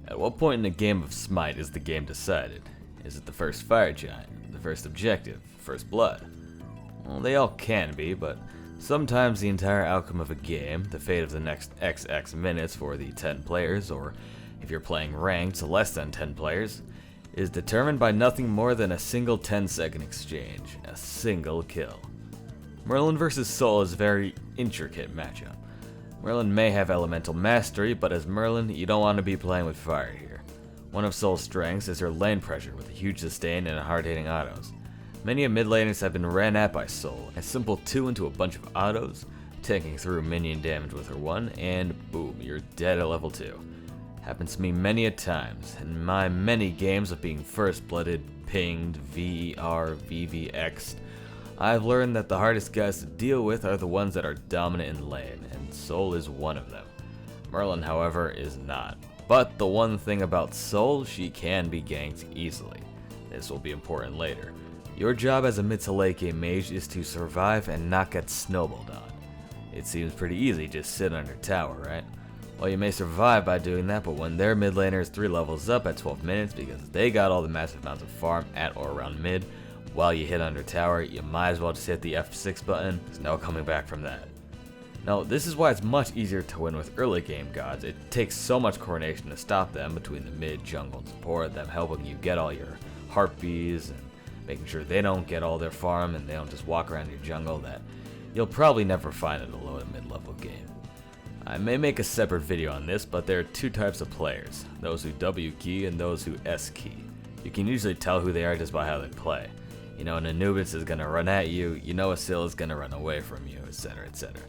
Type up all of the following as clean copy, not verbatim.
At what point in a game of Smite is the game decided? Is it the first fire giant, the first objective, first blood? Well, they all can be, but sometimes the entire outcome of a game, the fate of the next XX minutes for the 10 players, or if you're playing ranked, less than 10 players, is determined by nothing more than a single 10-second exchange, a single kill. Merlin vs. Soul is a very intricate matchup. Merlin may have elemental mastery, but as Merlin, you don't want to be playing with fire here. One of Soul's strengths is her lane pressure with a huge sustain and hard-hitting autos. Many of mid laners have been ran at by Soul, a simple 2 into a bunch of autos, taking through minion damage with her 1, and boom, you're dead at level 2. Happens to me many a times, in my many games of being first-blooded, pinged, VER, VVX'd, I've learned that the hardest guys to deal with are the ones that are dominant in lane, and Soul is one of them. Merlin, however, is not. But the one thing about Soul, she can be ganked easily. This will be important later. Your job as a mid to late game mage is to survive and not get snowballed on. It seems pretty easy, just sit under tower, right? Well, you may survive by doing that, but when their mid laner is 3 levels up at 12 minutes because they got all the massive amounts of farm at or around mid, while you hit under tower, you might as well just hit the F6 button. There's no coming back from that. Now, this is why it's much easier to win with early game gods. It takes so much coordination to stop them between the mid, jungle, and support, them helping you get all your harpies and making sure they don't get all their farm and they don't just walk around your jungle, that you'll probably never find in a low to mid level game. I may make a separate video on this, but there are 2 types of players, those who W key and those who S key. You can usually tell who they are just by how they play. You know, an Anubis is going to run at you, you know a Syl is going to run away from you, etc, etc.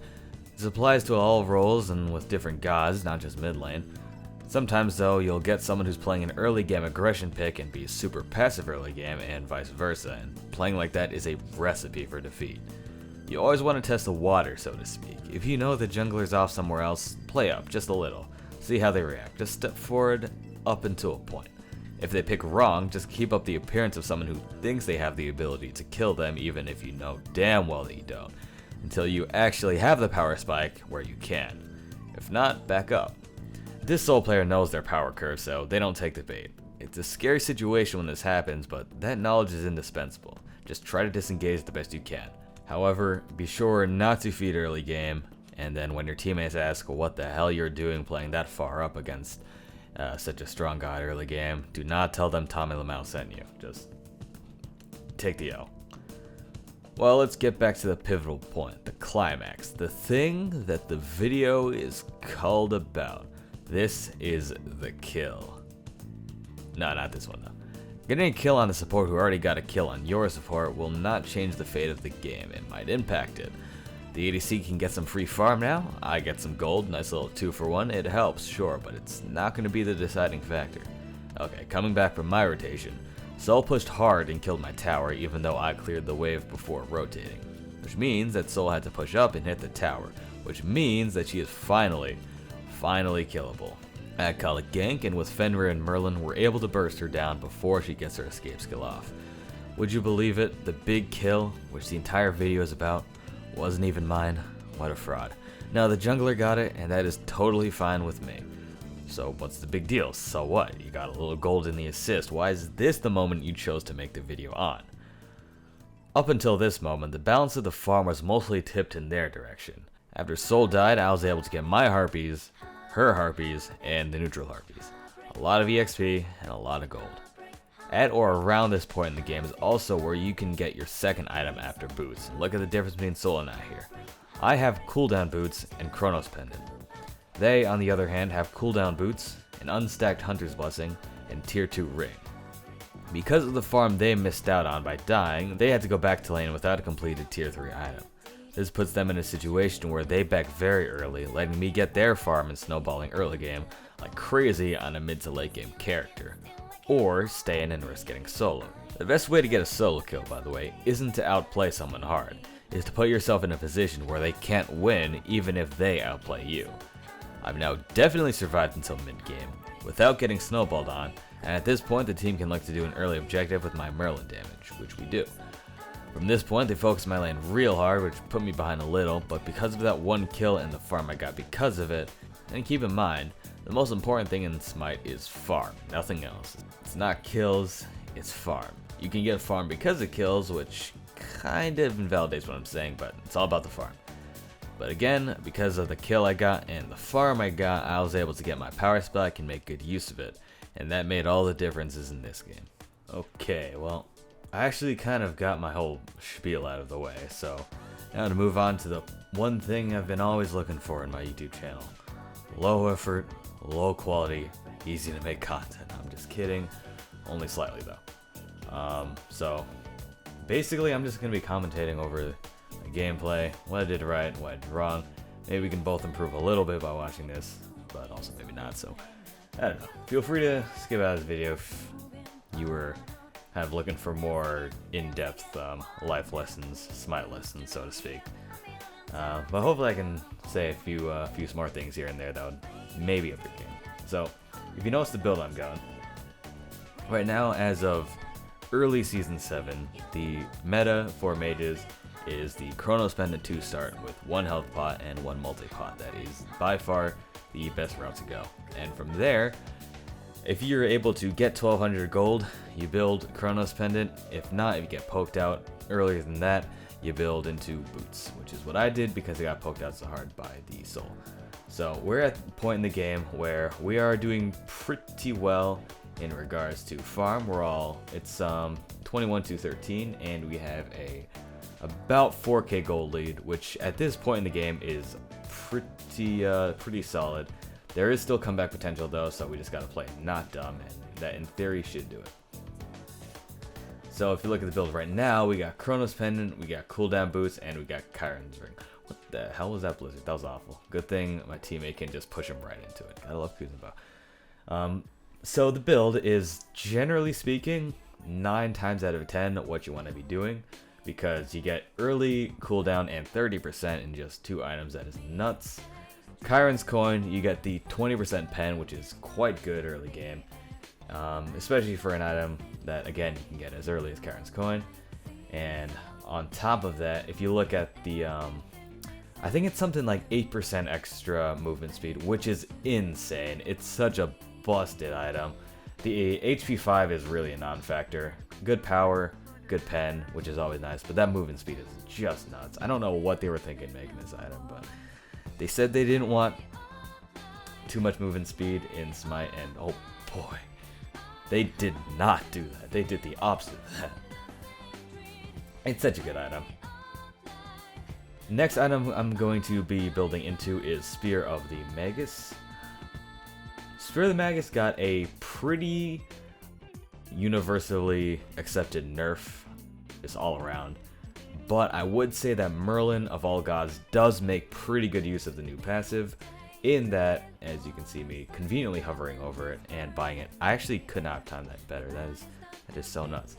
This applies to all roles and with different gods, not just mid lane. Sometimes though, you'll get someone who's playing an early game aggression pick and be super passive early game and vice versa, and playing like that is a recipe for defeat. You always want to test the water, so to speak. If you know the jungler's off somewhere else, play up just a little, see how they react, just step forward up until a point. If they pick wrong, just keep up the appearance of someone who thinks they have the ability to kill them even if you know damn well that you don't, until you actually have the power spike where you can. If not, back up. This Soul player knows their power curve, so they don't take the bait. It's a scary situation when this happens, but that knowledge is indispensable. Just try to disengage the best you can. However, be sure not to feed early game, and then when your teammates ask what the hell you're doing playing that far up against such a strong god early game, do not tell them Tommy Lamau sent you. Just take the L. Well, let's get back to the pivotal point, the climax, the thing that the video is called about. This is the kill. No, not this one though. Getting a kill on the support who already got a kill on your support will not change the fate of the game. It might impact it. The ADC can get some free farm now, I get some gold, nice little 2-for-1, it helps, sure, but it's not going to be the deciding factor. Okay, coming back from my rotation, Soul pushed hard and killed my tower even though I cleared the wave before rotating, which means that Soul had to push up and hit the tower, which means that she is finally killable. I call it gank, and with Fenrir and Merlin we're able to burst her down before she gets her escape skill off. Would you believe it, the big kill, which the entire video is about, wasn't even mine? What a fraud. Now the jungler got it, and that is totally fine with me. So what's the big deal? So what? You got a little gold in the assist. Why is this the moment you chose to make the video on? Up until this moment, the balance of the farm was mostly tipped in their direction. After Soul died, I was able to get my harpies, her harpies, and the neutral harpies. A lot of EXP and a lot of gold. At or around this point in the game is also where you can get your second item after boots. Look at the difference between Soul and I here. I have cooldown boots and Chronos Pendant. They, on the other hand, have cooldown boots, an unstacked Hunter's Blessing, and tier 2 ring. Because of the farm they missed out on by dying, they had to go back to lane without a completed tier 3 item. This puts them in a situation where they back very early, letting me get their farm and snowballing early game like crazy on a mid to late game character, or stay in and risk getting solo. The best way to get a solo kill, by the way, isn't to outplay someone hard, is to put yourself in a position where they can't win even if they outplay you. I've now definitely survived until mid game, without getting snowballed on, and at this point the team can look to do an early objective with my Merlin damage, which we do. From this point they focused my lane real hard, which put me behind a little, but because of that one kill and the farm I got because of it, and keep in mind, The most important thing in Smite is farm, nothing else. It's not kills, it's farm. You can get farm because of kills, which kind of invalidates what I'm saying, but it's all about the farm. But again, because of the kill I got and the farm I got, I was able to get my power spec and make good use of it. And that made all the differences in this game. Okay, well, I actually kind of got my whole spiel out of the way, so now to move on to the one thing I've been always looking for in my YouTube channel. Low effort, low quality, easy to make content. I'm just kidding, only slightly though. So basically I'm just going to be commentating over the gameplay, what I did right, what I did wrong. Maybe we can both improve a little bit by watching this, but also maybe not, so I don't know. Feel free to skip out of this video if you were kind of looking for more in-depth life lessons, Smite lessons, so to speak. But hopefully I can say a few smart things here and there that would maybe up your game. So, if you notice the build I'm going, right now as of early Season 7, the meta for mages is the Chronos Pendant 2 start with 1 health pot and 1 multi-pot. That is by far the best route to go. And from there, if you're able to get 1200 gold, you build Chronos Pendant. If not, if you get poked out earlier than that, you build into boots, which is what I did because I got poked out so hard by the soul. So we're at the point in the game where we are doing pretty well in regards to farm. It's 21-13, and we have about 4k gold lead, which at this point in the game is pretty solid. There is still comeback potential though, so we just gotta play not dumb, and that in theory should do it. So if you look at the build right now, we got Chronos Pendant, we got cooldown boots, and we got Chiron's Ring. What the hell was that blizzard? That was awful. Good thing my teammate can just push him right into it. Gotta love Kuzenbo. So the build is, generally speaking, 9 times out of 10 what you want to be doing, because you get early cooldown and 30% in just 2 items. That is nuts. Chiron's Coin, you get the 20% pen, which is quite good early game, especially for an item that, again, you can get as early as Chiron's Coin. And on top of that, if you look at the, I think it's something like 8% extra movement speed, which is insane. It's such a busted item. The HP 5 is really a non-factor. Good power, good pen, which is always nice, but that movement speed is just nuts. I don't know what they were thinking making this item, but they said they didn't want too much movement speed in Smite, and oh boy, they did not do that. They did the opposite of that. It's such a good item. Next item I'm going to be building into is Spear of the Magus. Spear of the Magus got a pretty universally accepted nerf just all around, but I would say that Merlin of all gods does make pretty good use of the new passive, in that, as you can see me conveniently hovering over it and buying it. I actually could not have timed that better. That is so nuts.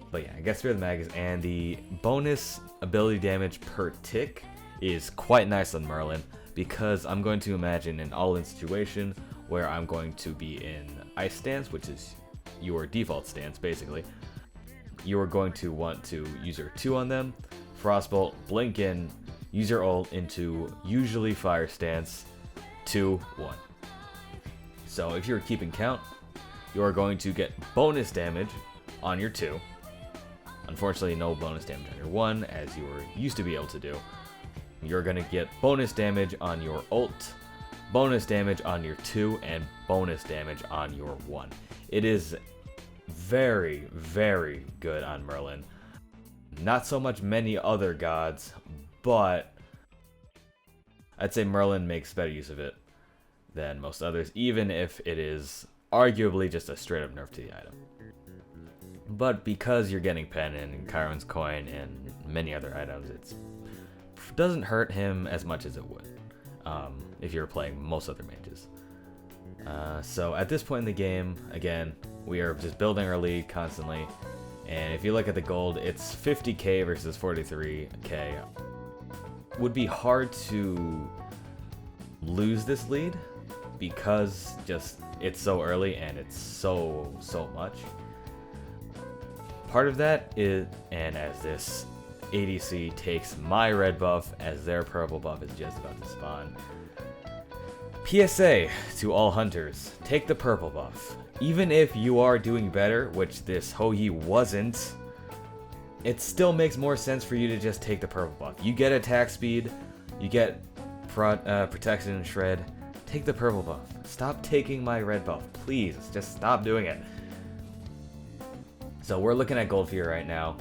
But yeah, I guess Spear of the Magus, and the bonus ability damage per tick is quite nice on Merlin, because I'm going to imagine an all-in situation where I'm going to be in Ice Stance, which is your default stance basically. You are going to want to use your 2 on them, Frostbolt, blink in, use your ult into usually Fire Stance, 2, 1. So if you're keeping count, you are going to get bonus damage on your 2. Unfortunately, no bonus damage on your 1, as you were used to be able to do. You're going to get bonus damage on your ult, bonus damage on your 2, and bonus damage on your 1. It is very, very good on Merlin. Not so much many other gods, but I'd say Merlin makes better use of it than most others, even if it is arguably just a straight up nerf to the item. But because you're getting pen and Chiron's Coin and many other items, it doesn't hurt him as much as it would if you're playing most other mages. So at this point in the game, again, we are just building our lead constantly, and if you look at the gold, it's 50k versus 43k. Would be hard to lose this lead because just it's so early and it's so much. Part of that is, and as this ADC takes my red buff as their purple buff is just about to spawn, PSA to all hunters, take the purple buff. Even if you are doing better, which this Hou-Yi wasn't, it still makes more sense for you to just take the purple buff. You get attack speed, you get protection and shred. Take the purple buff. Stop taking my red buff, please. Just stop doing it. So we're looking at Gold Fear right now.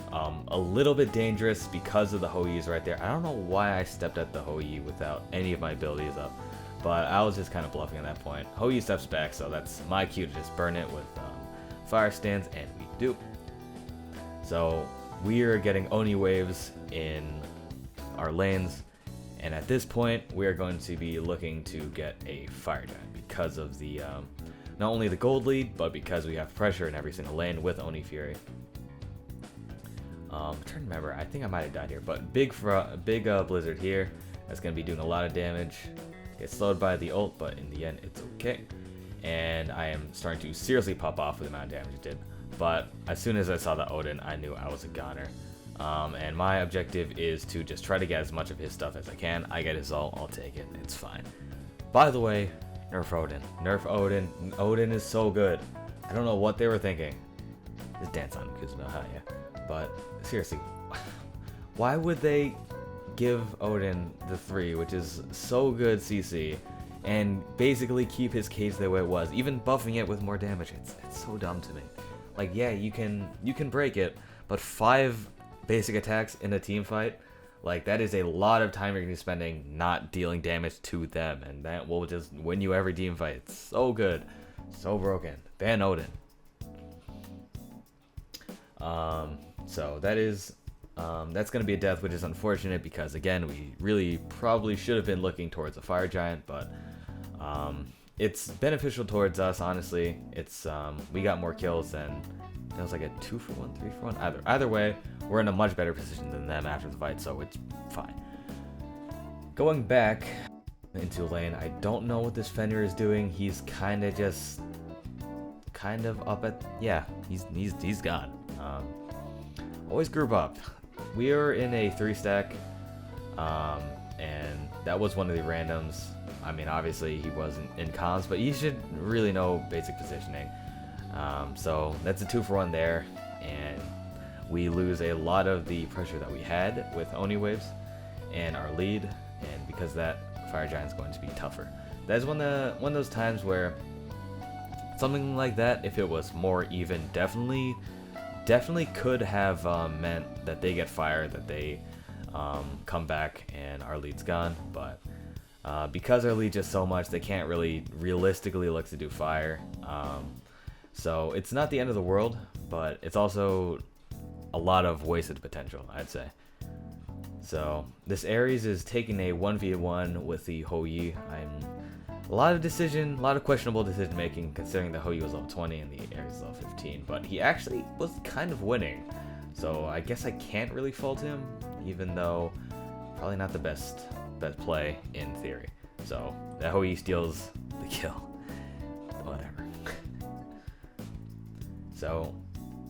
A little bit dangerous because of the Hou-Yis right there. I don't know why I stepped at the Hou-Yi without any of my abilities up, but I was just kind of bluffing at that point. Hou-Yi steps back, so that's my cue to just burn it with fire stands, and we do. So we are getting Oni waves in our lanes. And at this point, we are going to be looking to get a Fire Giant because of the, not only the gold lead, but because we have pressure in every single lane with Oni Fury. I'm trying to remember, I think I might have died here, but big Blizzard here. That's going to be doing a lot of damage. Gets slowed by the ult, but in the end, it's okay. And I am starting to seriously pop off with the amount of damage it did. But as soon as I saw the Odin, I knew I was a goner. And my objective is to just try to get as much of his stuff as I can. I get his ult, I'll take it, it's fine. By the way, nerf Odin. Nerf Odin. Odin is so good. I don't know what they were thinking. Just dance on Kuzuno, yeah. But seriously, why would they give Odin the 3, which is so good CC, and basically keep his case the way it was, even buffing it with more damage? It's so dumb to me. Like, yeah, you can break it, but 5 basic attacks in a team fight, like, that is a lot of time you're going to be spending not dealing damage to them, and that will just win you every team fight. It's so good, so broken. Ban Odin. So that is that's going to be a death, which is unfortunate because, again, we really probably should have been looking towards a Fire Giant, but it's beneficial towards us, honestly. It's we got more kills than, it was like a 2-for-1, 3-for-1. Either way, we're in a much better position than them after the fight, so it's fine. Going back into lane, I don't know what this Fenrir is doing. He's kind of up at, yeah, he's gone. Always group up. We are in a 3-stack, and that was one of the randoms. I mean, obviously he wasn't in comms, but he should really know basic positioning. So that's a 2-for-1 there, and we lose a lot of the pressure that we had with Oni waves and our lead, and because of that, Fire Giant's going to be tougher. That is one of those times where something like that, if it was more even, definitely could have meant that they get fire, that they come back and our lead's gone, but because our lead just so much, they can't really realistically look to do fire. So it's not the end of the world, but it's also a lot of wasted potential, I'd say. So this Ares is taking a 1v1 with the Hou-Yi. A lot of questionable decision making, considering the Hou-Yi was level 20 and the Ares is level 15, but he actually was kind of winning. So I guess I can't really fault him, even though probably not the best play in theory. So that Hou-Yi steals the kill. Whatever. So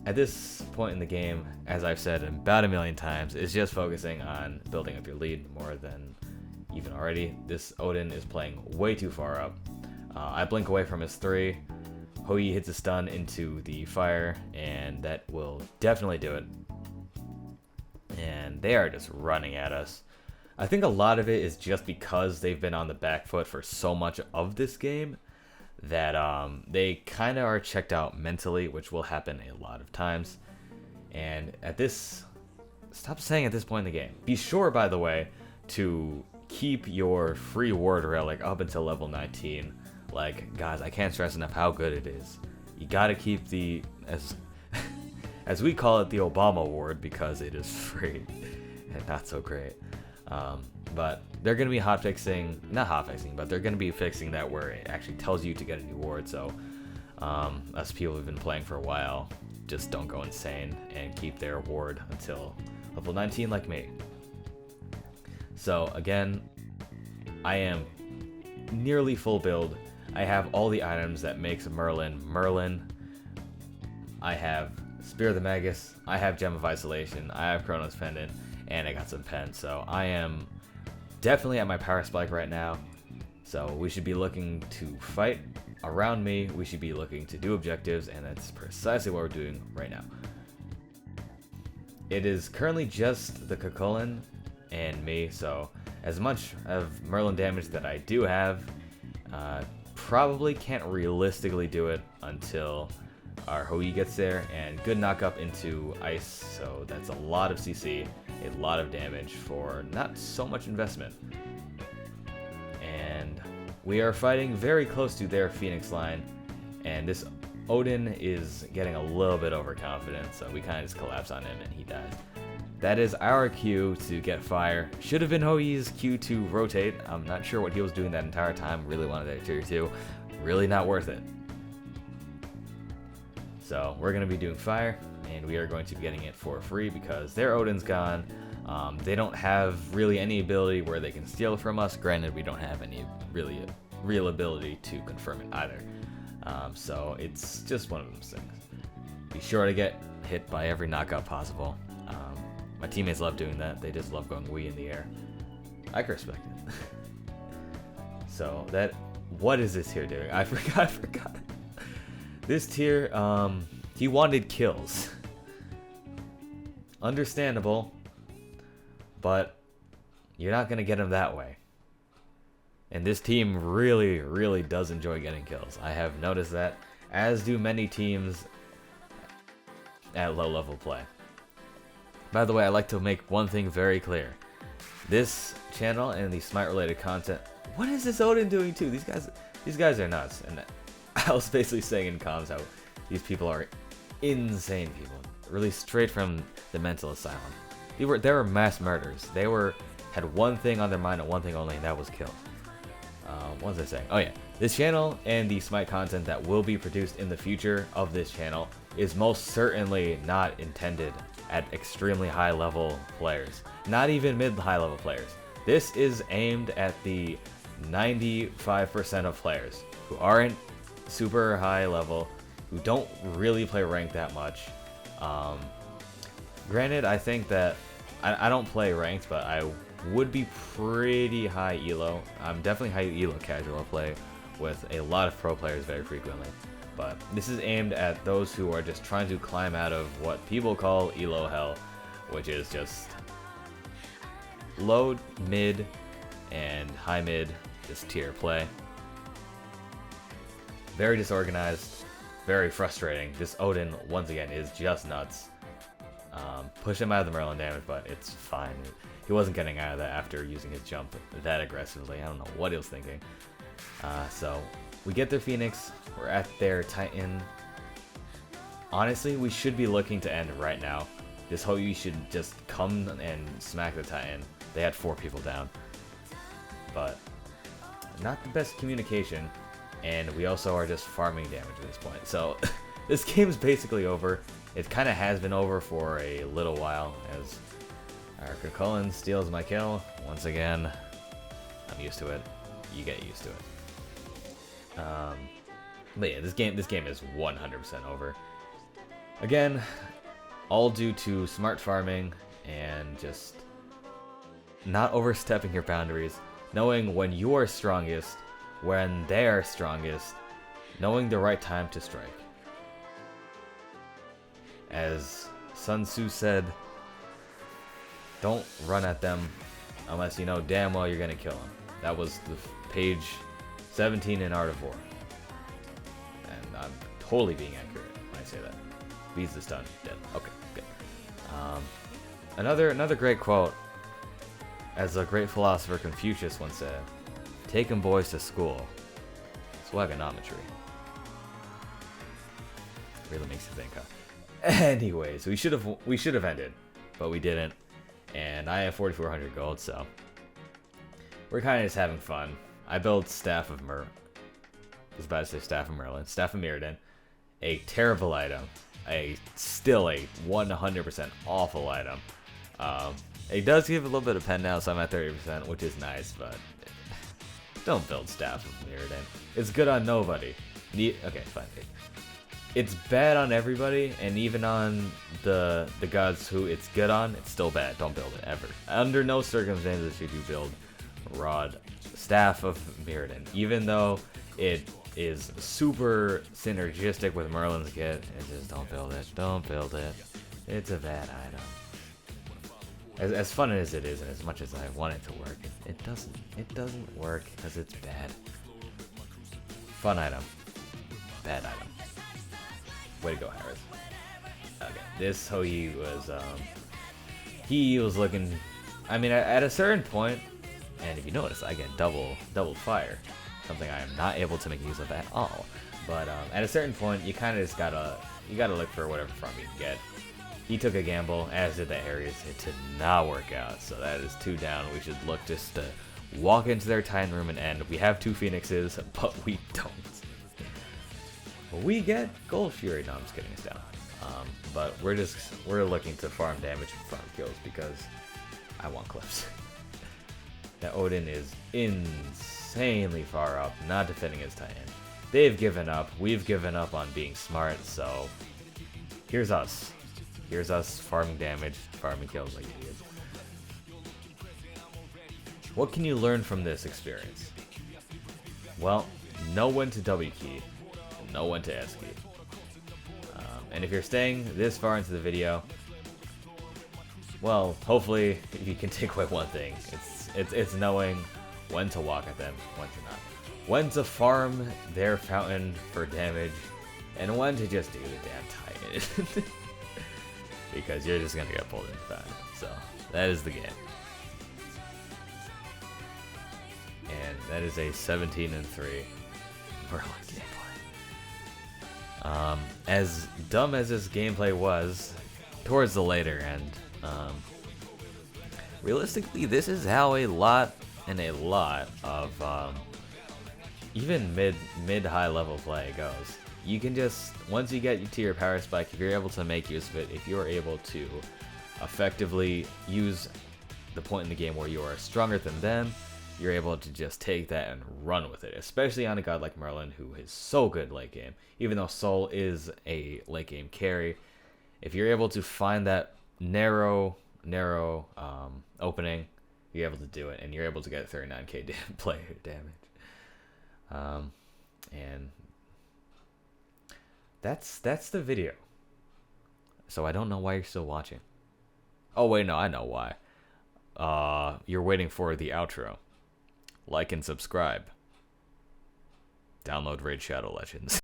at this point in the game, as I've said about a million times, it's just focusing on building up your lead more than even already. This Odin is playing way too far up. I blink away from his 3. Hou-Yi hits a stun into the fire, and that will definitely do it. And they are just running at us. I think a lot of it is just because they've been on the back foot for so much of this game that they kind of are checked out mentally, which will happen a lot of times. And at this, stop saying at this point in the game. Be sure, by the way, to keep your free ward relic up until level 19. Like, guys, I can't stress enough how good it is. You gotta keep the, as we call it, the Obama ward, because it is free and not so great. But they're going to be not hotfixing, but they're going to be fixing that where it actually tells you to get a new ward. So us people who've been playing for a while just don't go insane and keep their ward until level 19 like me. So again, I am nearly full build. I have all the items that makes Merlin. I have Spear of the Magus, I have Gem of Isolation, I have Chronos Pendant, and I got some pens. So I am definitely at my power spike right now. So we should be looking to fight around me, we should be looking to do objectives, and that's precisely what we're doing right now. It is currently just the Cucullin and me, so as much of Merlin damage that I do have, probably can't realistically do it until our Hou Yi gets there, and good knock up into ice, so that's a lot of CC, a lot of damage for not so much investment. And we are fighting very close to their Phoenix line, and this Odin is getting a little bit overconfident, so we kind of just collapse on him and he dies. That is our Q to get fire. Should have been Hou Yi's Q to rotate. I'm not sure what he was doing that entire time. Really wanted that tier 2. Really not worth it. So we're going to be doing fire, and we are going to be getting it for free because their Odin's gone. They don't have really any ability where they can steal from us. Granted, we don't have any really real ability to confirm it either. So it's just one of those things. Be sure to get hit by every knockout possible. My teammates love doing that. They just love going wee in the air. I can respect it. So what is this tier doing? I forgot. This tier, he wanted kills. Understandable, but you're not gonna get him that way. And this team really, really does enjoy getting kills. I have noticed that, as do many teams at low level play. By the way, I like to make one thing very clear. This channel and the Smite related content, what is this Odin doing too? These guys are nuts. And I was basically saying in comms how these people are insane people. Really straight from the mental asylum. They were mass murders. They had one thing on their mind and one thing only, and that was kill. What was I saying? Oh yeah, this channel and the Smite content that will be produced in the future of this channel is most certainly not intended at extremely high level players. Not even mid-high level players. This is aimed at the 95% of players who aren't super high level, who don't really play ranked that much. Granted, I think that I don't play ranked, but I would be pretty high elo. I'm definitely high elo casual. I play with a lot of pro players very frequently, but this is aimed at those who are just trying to climb out of what people call elo hell, which is just low, mid, and high mid, just tier play. Very disorganized, very frustrating. This Odin, once again, is just nuts. Push him out of the Merlin damage, but it's fine. He wasn't getting out of that after using his jump that aggressively. I don't know what he was thinking. So we get their Phoenix. We're at their Titan. Honestly, we should be looking to end right now. This Hou Yi should just come and smack the Titan. They had 4 people down. But not the best communication. And we also are just farming damage at this point. So this game's basically over. It kind of has been over for a little while as our Cucullin steals my kill. Once again, I'm used to it. You get used to it. But yeah, this game is 100% over. Again, all due to smart farming and just not overstepping your boundaries, knowing when you are strongest, when they are strongest, knowing the right time to strike. As Sun Tzu said, don't run at them unless you know damn well you're gonna kill them. That was the page 17 in Art of War. And I'm totally being accurate when I say that. Beats the stun, dead. Okay, good. Another great quote, as a great philosopher Confucius once said, "Taking boys to school, swaganometry." Really makes you think, huh? Anyways, we should have ended, but we didn't, and I have 4,400 gold, so we're kind of just having fun. I built Staff of Merlin, Staff of Mirrodin, a terrible item, still a 100% awful item. It does give a little bit of pen now, so I'm at 30%, which is nice, but don't build Staff of Mirrodin. It's good on nobody. Okay, fine. It's bad on everybody, and even on the gods who it's good on, it's still bad. Don't build it, ever. Under no circumstances should you build Rod Staff of Mirrodin. Even though it is super synergistic with Merlin's kit, it just don't build it. Don't build it. It's a bad item. As fun as it is, and as much as I want it to work, it doesn't. It doesn't work because it's bad. Fun item. Bad item. Way to go, Harris. Okay, this Hoyi was, he was looking, I mean, at a certain point, and if you notice, I get double fire, something I am not able to make use of at all. But at a certain point, you kind of just gotta look for whatever farm you can get. He took a gamble, as did the Ares. It did not work out, so that is 2 down. We should look just to walk into their Titan room and end. We have 2 Phoenixes, but we don't. We get Gold Fury. No, I'm just kidding. It's down. But we're looking to farm damage and farm kills because I want clips. That Odin is insanely far up, not defending his Titan. They've given up. We've given up on being smart. So here's us. Here's us farming damage, farming kills like idiots. What can you learn from this experience? Well, know when to W key, and know when to S key. And if you're staying this far into the video, well, hopefully you can take away one thing. It's knowing when to walk at them, when to not. When to farm their fountain for damage, and when to just do the damn Titan. Because you're just gonna get pulled into that. So that is the game. And that is a 17-3 Merlin gameplay. As dumb as this gameplay was, towards the later end, realistically, this is how a lot of even mid-high level play goes. You can just, once you get to your power spike, if you're able to make use of it, if you're able to effectively use the point in the game where you are stronger than them, you're able to just take that and run with it, especially on a god like Merlin, who is so good late game. Even though Soul is a late game carry, if you're able to find that narrow opening, you're able to do it, and you're able to get 39k player damage. And that's the video. So I don't know why you're still watching. Oh wait, no, I know why. You're waiting for the outro. Like and subscribe. Download Raid Shadow Legends.